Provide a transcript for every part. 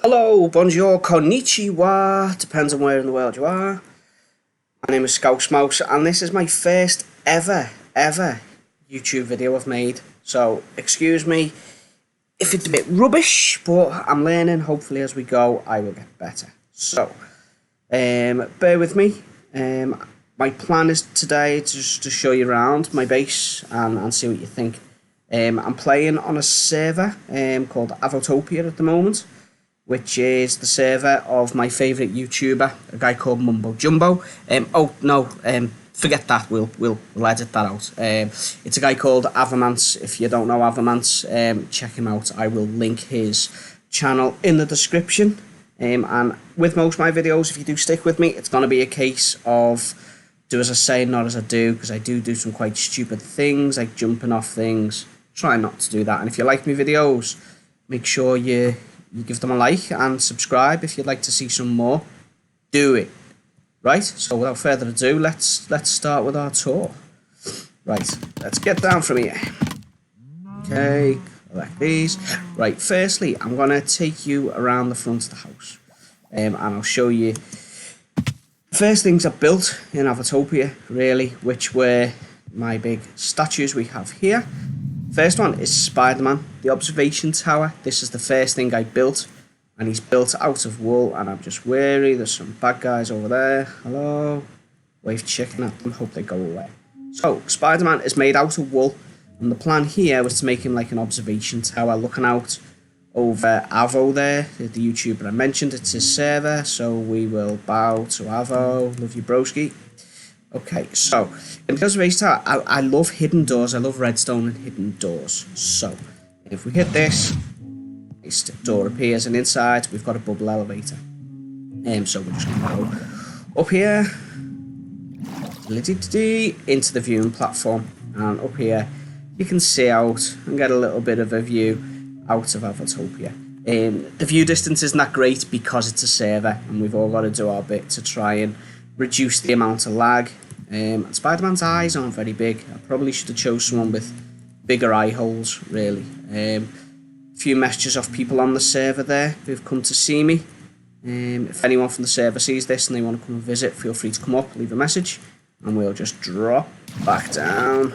Hello, bonjour, konichiwa, depends on where in the world you are. My name is Scouse Mouse, and this is my first ever YouTube video I've made. So, excuse me if it's a bit rubbish, but I'm learning. Hopefully as we go, I will get better. So, bear with me. My plan is today just to show you around my base and see what you think. I'm playing on a server called Avotopia at the moment, which is the server of my favourite YouTuber, a guy called Mumbo Jumbo. Forget that. We'll edit that out. It's a guy called Avomance. If you don't know Avomance, check him out. I will link his channel in the description. And with most of my videos, if you do stick with me, it's going to be a case of do as I say, not as I do, because I do some quite stupid things, like jumping off things. Try not to do that. And if you like my videos, make sure you give them a like and subscribe if you'd like to see some more. Do it. Right, so without further ado, let's start with our tour. Right, let's get down from here. Okay, collect these. Right, firstly, I'm going to take you around the front of the house. And I'll show you first things I built in Avotopia, really, which were my big statues we have here. First one is Spider-Man, the observation tower. This is the first thing I built, and he's built out of wool, and I'm just wary. There's some bad guys over there. Hello. Wave chicken at them, hope they go away. So, Spider-Man is made out of wool, and the plan here was to make him like an observation tower looking out over Avo there, the YouTuber I mentioned. It's his server, so we will bow to Avo. Love you, broski. Okay, so in the observation tower, I love hidden doors. I love redstone and hidden doors. So if we hit this, this door appears, and inside we've got a bubble elevator. So we're just going to go up here into the viewing platform, and up here you can see out and get a little bit of a view out of Avotopia. The view distance isn't that great because it's a server, and we've all got to do our bit to try and reduce the amount of lag. And Spider-Man's eyes aren't very big. I probably should have chose someone with bigger eye holes, really. A few messages off people on the server there who've come to see me. If anyone from the server sees this and they want to come and visit, feel free to come up, leave a message, and we'll just drop back down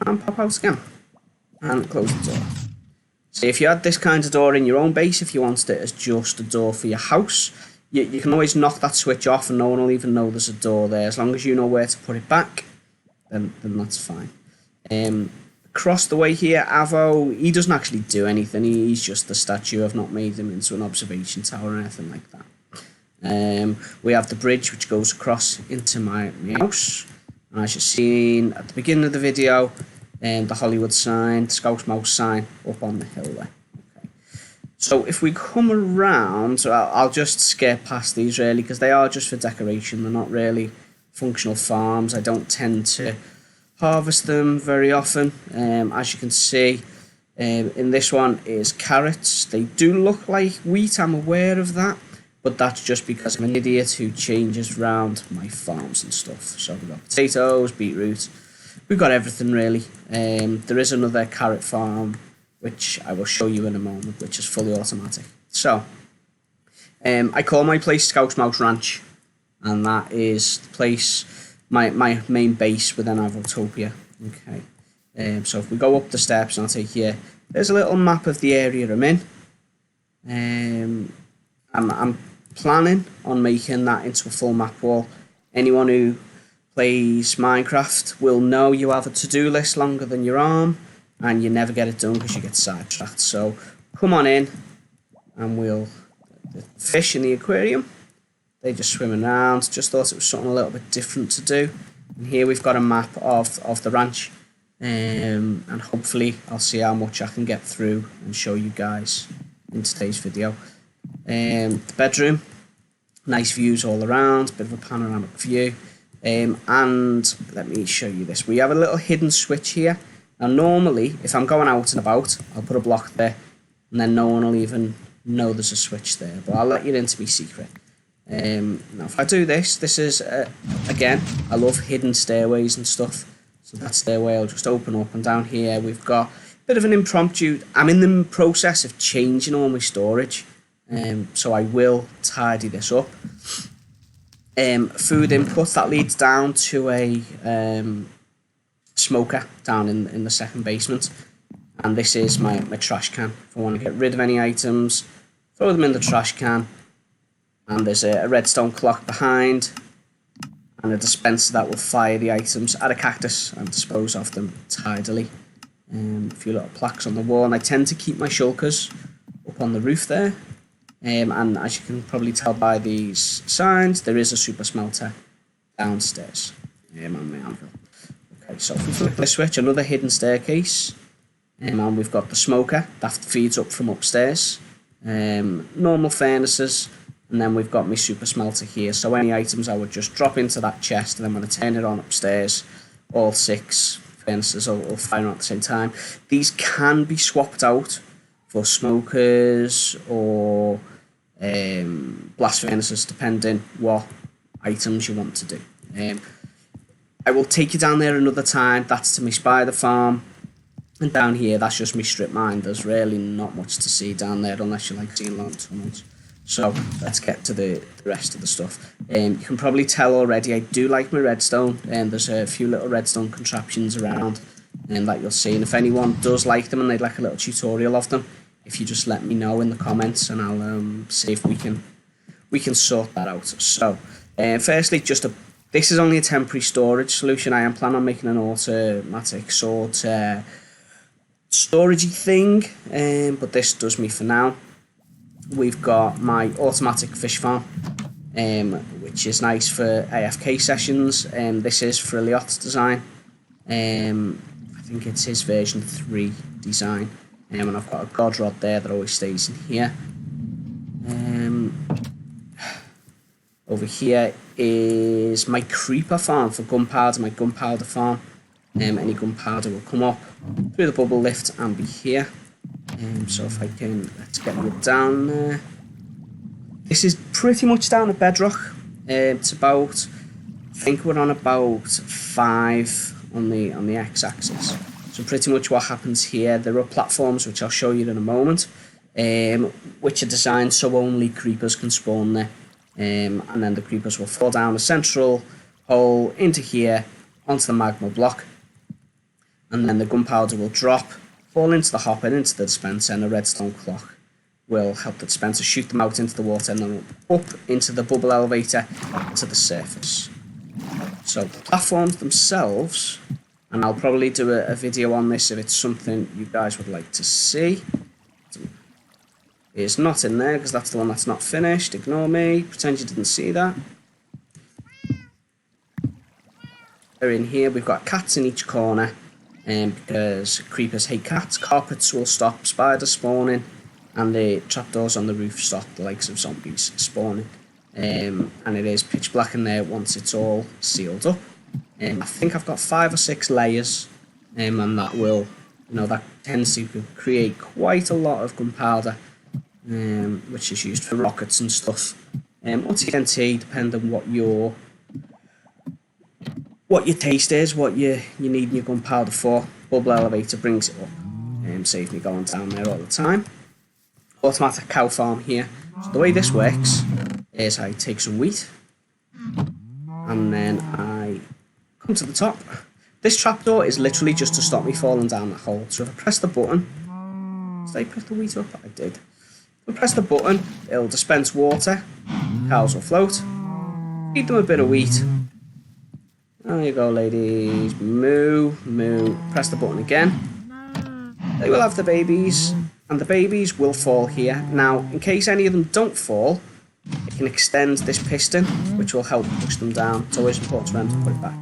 and pop out again and close the door. So if you had this kind of door in your own base, if you wanted it as just a door for your house, you can always knock that switch off and no one will even know there's a door there. As long as you know where to put it back, then that's fine. Across the way here, Avo, he doesn't actually do anything. He's just the statue. I've not made him into an observation tower or anything like that. We have the bridge which goes across into my house. And as you've seen at the beginning of the video, the Hollywood sign, the Scouse Mouse sign up on the hill there. So if we come around, so I'll just skip past these really because they are just for decoration. They're not really functional farms. I don't tend to harvest them very often. As you can see, in this one is carrots. They do look like wheat, I'm aware of that, but that's just because I'm an idiot who changes around my farms and stuff. So we've got potatoes, beetroot, we've got everything really. There is another carrot farm which I will show you in a moment, which is fully automatic. So, I call my place Scouse Mouse Ranch, and that is the place, my main base within Avotopia. Okay, so if we go up the steps, and I'll take you, there's a little map of the area I'm in. I'm planning on making that into a full map wall. Anyone who plays Minecraft will know you have a to-do list longer than your arm, and you never get it done because you get sidetracked. So come on in, and the fish in the aquarium, they just swim around. Just thought it was something a little bit different to do. And here we've got a map of the ranch, and hopefully I'll see how much I can get through and show you guys in today's video. The bedroom, nice views all around, bit of a panoramic view. And let me show you this. We have a little hidden switch here. Now normally, if I'm going out and about, I'll put a block there, and then no one will even know there's a switch there, but I'll let you into my secret. Now if I do this is, again, I love hidden stairways and stuff, so that stairway will just open up, and down here we've got a bit of an impromptu, I'm in the process of changing all my storage, so I will tidy this up. Food input, that leads down to a smoker down in the second basement, and this is my trash can. If I want to get rid of any items, throw them in the trash can, and there's a redstone clock behind and a dispenser that will fire the items at a cactus and dispose of them tidily. A few little plaques on the wall, and I tend to keep my shulkers up on the roof there. And as you can probably tell by these signs, there is a super smelter downstairs on my anvil. Okay, so if we flip the switch, another hidden staircase, and we've got the smoker that feeds up from upstairs, normal furnaces, and then we've got my super smelter here. So any items I would just drop into that chest, and then when I turn it on upstairs, all 6 furnaces will fire on at the same time. These can be swapped out for smokers or blast furnaces, depending what items you want to do. I will take you down there another time. That's to my spider farm, and down here that's just my strip mine. There's really not much to see down there unless you like seeing long tunnels. So let's get to the rest of the stuff. You can probably tell already I do like my redstone, and there's a few little redstone contraptions around that you'll see, and if anyone does like them and they'd like a little tutorial of them, if you just let me know in the comments, and I'll see if we can sort that out. So firstly, this is only a temporary storage solution. I am planning on making an automatic sort storagey thing, but this does me for now. We've got my automatic fish farm, which is nice for AFK sessions. This is for Elliot's design. I think it's his version 3 design. And I've got a god rod there that always stays in here. Over here is my creeper farm for gunpowder, my gunpowder farm. Any gunpowder will come up through the bubble lift and be here. So if I can, let's get you down there. This is pretty much down at bedrock. It's about, I think we're on about 5 on the x-axis. So pretty much what happens here, there are platforms which I'll show you in a moment, which are designed so only creepers can spawn there. And then the creepers will fall down a central hole into here, onto the magma block, and then the gunpowder will drop, fall into the hopper, into the dispenser, and a redstone clock will help the dispenser shoot them out into the water and then up into the bubble elevator to the surface. So the platforms themselves, and I'll probably do a video on this if it's something you guys would like to see. It's not in there because that's the one that's not finished. Ignore me. Pretend you didn't see that. They're in here. We've got cats in each corner, because creepers hate cats. Carpets will stop spiders spawning, and the trapdoors on the roof stop the likes of zombies spawning. And it is pitch black in there once it's all sealed up. I think I've got 5 or 6 layers, and that will, that tends to create quite a lot of gunpowder, which is used for rockets and stuff. Or TNT, depending on what your taste is, what you need your gunpowder for. Bubble elevator brings it up, saves me going down there all the time. Automatic cow farm here. So the way this works is I take some wheat, and then I come to the top. This trapdoor is literally just to stop me falling down that hole. So if I press the button, did I put the wheat up? I did. If I press the button, it'll dispense water. Cows will float. Feed them a bit of wheat. There you go, ladies. Moo, moo. Press the button again. They will have the babies, and the babies will fall here. Now, in case any of them don't fall, you can extend this piston, which will help push them down. It's always important to remember to put it back.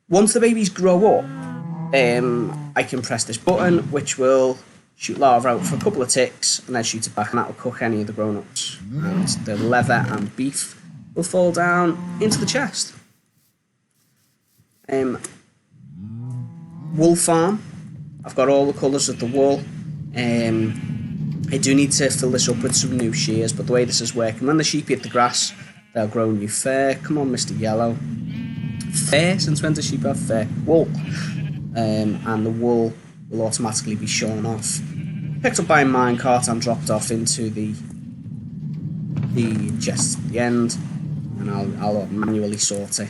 Once the babies grow up, I can press this button, which will shoot lava out for a couple of ticks, and then shoot it back, and that will cook any of the grown-ups. And the leather and beef will fall down into the chest. Wool farm. I've got all the colours of the wool. I do need to fill this up with some new shears, but the way this is working, when the sheep eat the grass, they'll grow new fur. Come on, Mr. Yellow. Fur? Since when do sheep have fur? Wool. And the wool will automatically be shorn off picked up by a minecart and dropped off into the chest at the end, and I'll manually sort it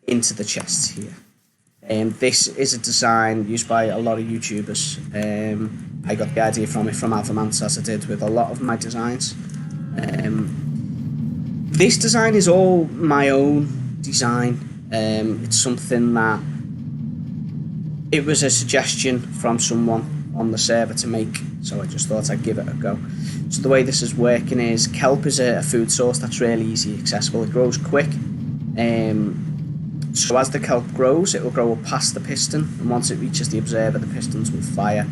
into the chests here. This is a design used by a lot of YouTubers. I got the idea from Avotopia, as I did with a lot of my designs. This design is all my own design. It's something that it was a suggestion from someone on the server to make, so I just thought I'd give it a go. So the way this is working is kelp is a food source that's really easy accessible. It grows quick. So as the kelp grows, it will grow up past the piston, and once it reaches the observer, the pistons will fire,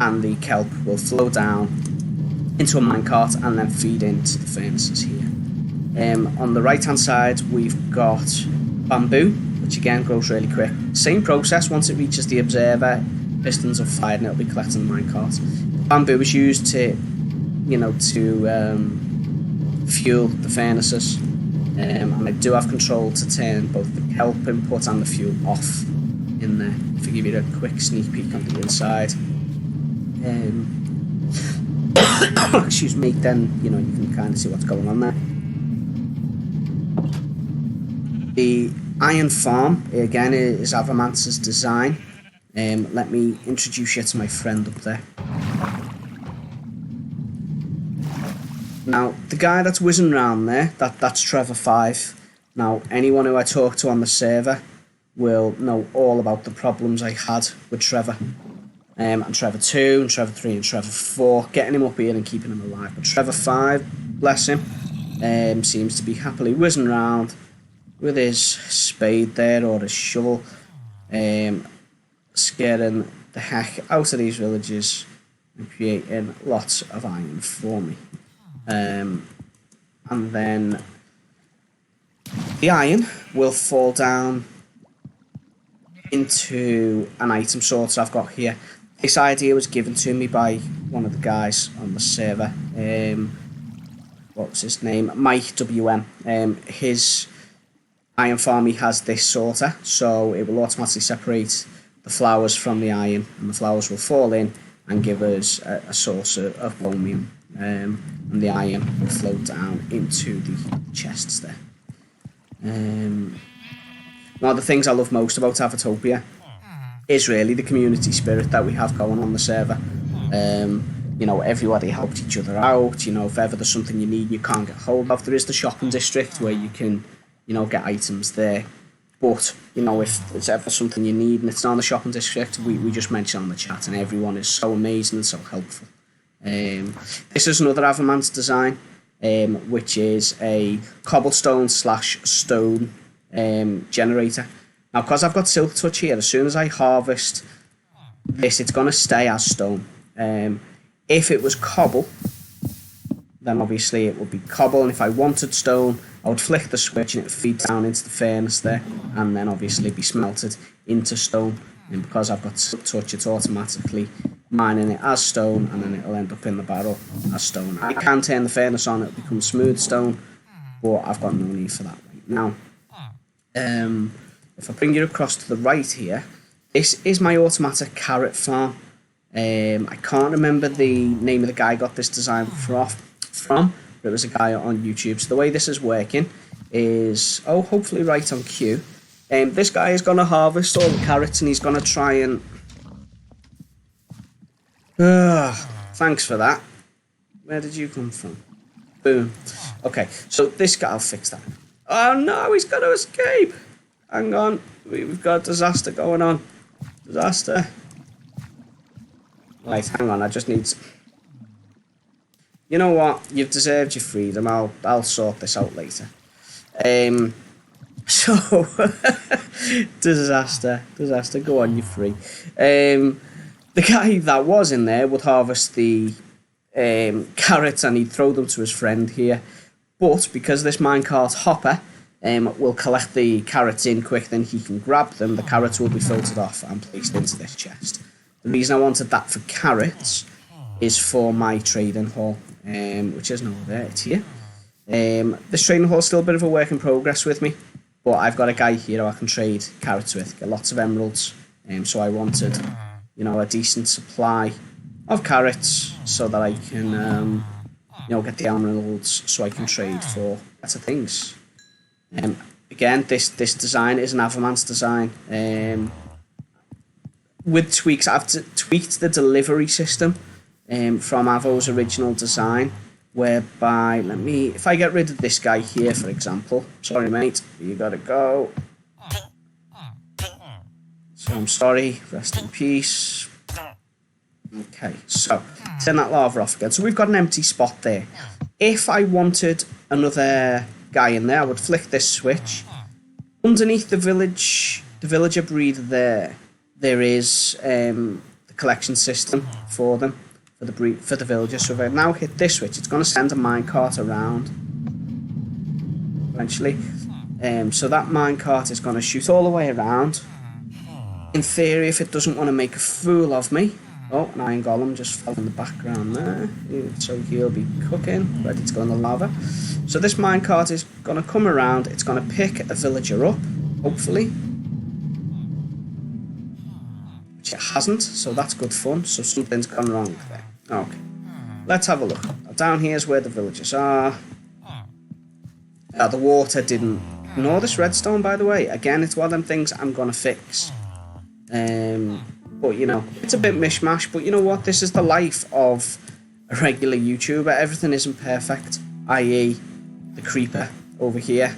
and the kelp will flow down into a minecart and then feed into the furnaces here. On the right hand side, we've got bamboo, which again grows really quick. Same process. Once it reaches the observer, pistons are fired and it'll be collecting the minecart. Bamboo is used to, fuel the furnaces. And I do have control to turn both the kelp input and the fuel off in there. If I give you a quick sneak peek on the inside. Excuse me, then you can kind of see what's going on there. The iron farm, again, is Avotop's design. Let me introduce you to my friend up there. Now, the guy that's whizzing around there, that's Trevor5. Now, anyone who I talk to on the server will know all about the problems I had with Trevor. And Trevor2, and Trevor3, and Trevor4, getting him up here and keeping him alive. But Trevor5, bless him, seems to be happily whizzing around with his spade there, or his shovel, scaring the heck out of these villages and creating lots of iron for me. And then the iron will fall down into an item sorter I've got here. This idea was given to me by one of the guys on the server. What was his name? Mike WM. His iron farm, he has this sorter, so it will automatically separate the flowers from the iron, and the flowers will fall in and give us a source of chromium. And the iron will flow down into the chests there. One of the things I love most about Avotopia is really the community spirit that we have going on the server. Everybody helped each other out. If ever there's something you need you can't get hold of, there is the shopping district where you can get items there. But if there's ever something you need and it's not in the shopping district, we just mention on the chat, and everyone is so amazing and so helpful. This is another Avotop's design, which is a cobblestone/stone generator. Now, because I've got silk touch here, as soon as I harvest this, it's going to stay as stone. If it was cobble, then obviously it would be cobble, and if I wanted stone, I would flick the switch and it would feed down into the furnace there, and then obviously be smelted into stone. And because I've got silk touch, it's automatically mining it as stone, and then it'll end up in the barrel as stone. I can turn the furnace on, it'll become smooth stone, but I've got no need for that right now. If I bring you across to the right here, this is my automatic carrot farm. I can't remember the name of the guy I got this design from, but it was a guy on YouTube. So the way this is working is, hopefully right on cue. This guy is going to harvest all the carrots, and he's going to try and... thanks for that. Where did you come from? Boom. Okay, so this guy, I'll fix that. Oh no, he's got to escape. Hang on, we've got a disaster going on. Disaster. Right, hang on, I just need... You know what? You've deserved your freedom. I'll sort this out later. So, disaster. Go on, you're free. The guy that was in there would harvest the carrots and he'd throw them to his friend here. But because this minecart hopper will collect the carrots in quicker than he can grab them, the carrots will be filtered off and placed into this chest. The reason I wanted that for carrots is for my trading hall, which isn't over there, it's here. This trading hall is still a bit of a work in progress with me, but I've got a guy here who I can trade carrots with, get lots of emeralds, so I wanted, you know, a decent supply of carrots so that I can, you know, get the emeralds so I can trade for better things. Again, this design is an Avaman's design. With tweaks, I've tweaked the delivery system from Avo's original design, whereby, if I get rid of this guy here, for example, sorry mate, you gotta go. So I'm sorry, rest in peace. Okay, so turn that lava off again. So we've got an empty spot there. If I wanted another guy in there, I would flick this switch. Underneath the villager breeder there is the collection system for them, for the villagers. So if I now hit this switch, it's going to send a minecart around eventually. So that minecart is going to shoot all the way around. In theory, if it doesn't want to make a fool of me. Oh, an iron golem just fell in the background there. So he'll be cooking, ready to go in the lava. So this minecart is going to come around. It's going to pick a villager up, hopefully. Which it hasn't, so that's good fun. So something's gone wrong there. Okay, let's have a look. Down here is where the villagers are. The water didn't ignore this redstone, by the way. Again, it's one of them things I'm going to fix. But, you know, it's a bit mishmash. But you know what? This is the life of a regular YouTuber. Everything isn't perfect. I.e. the creeper over here.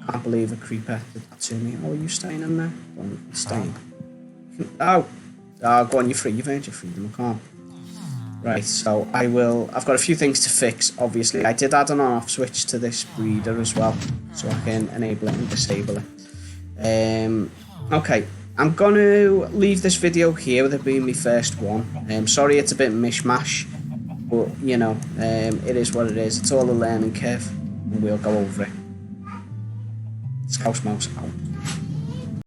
Can't believe a creeper did that to me. Oh, are you staying in there? Go on, staying. Oh, go on, you're free. You've earned your freedom. I can't. Right, so I've got a few things to fix, obviously. I did add an on-off switch to this breeder as well, so I can enable it and disable it. Okay. I'm going to leave this video here with it being my first one. Sorry it's a bit mishmash, but, you know, it is what it is. It's all a learning curve, and we'll go over it. Scouse Mouse Out.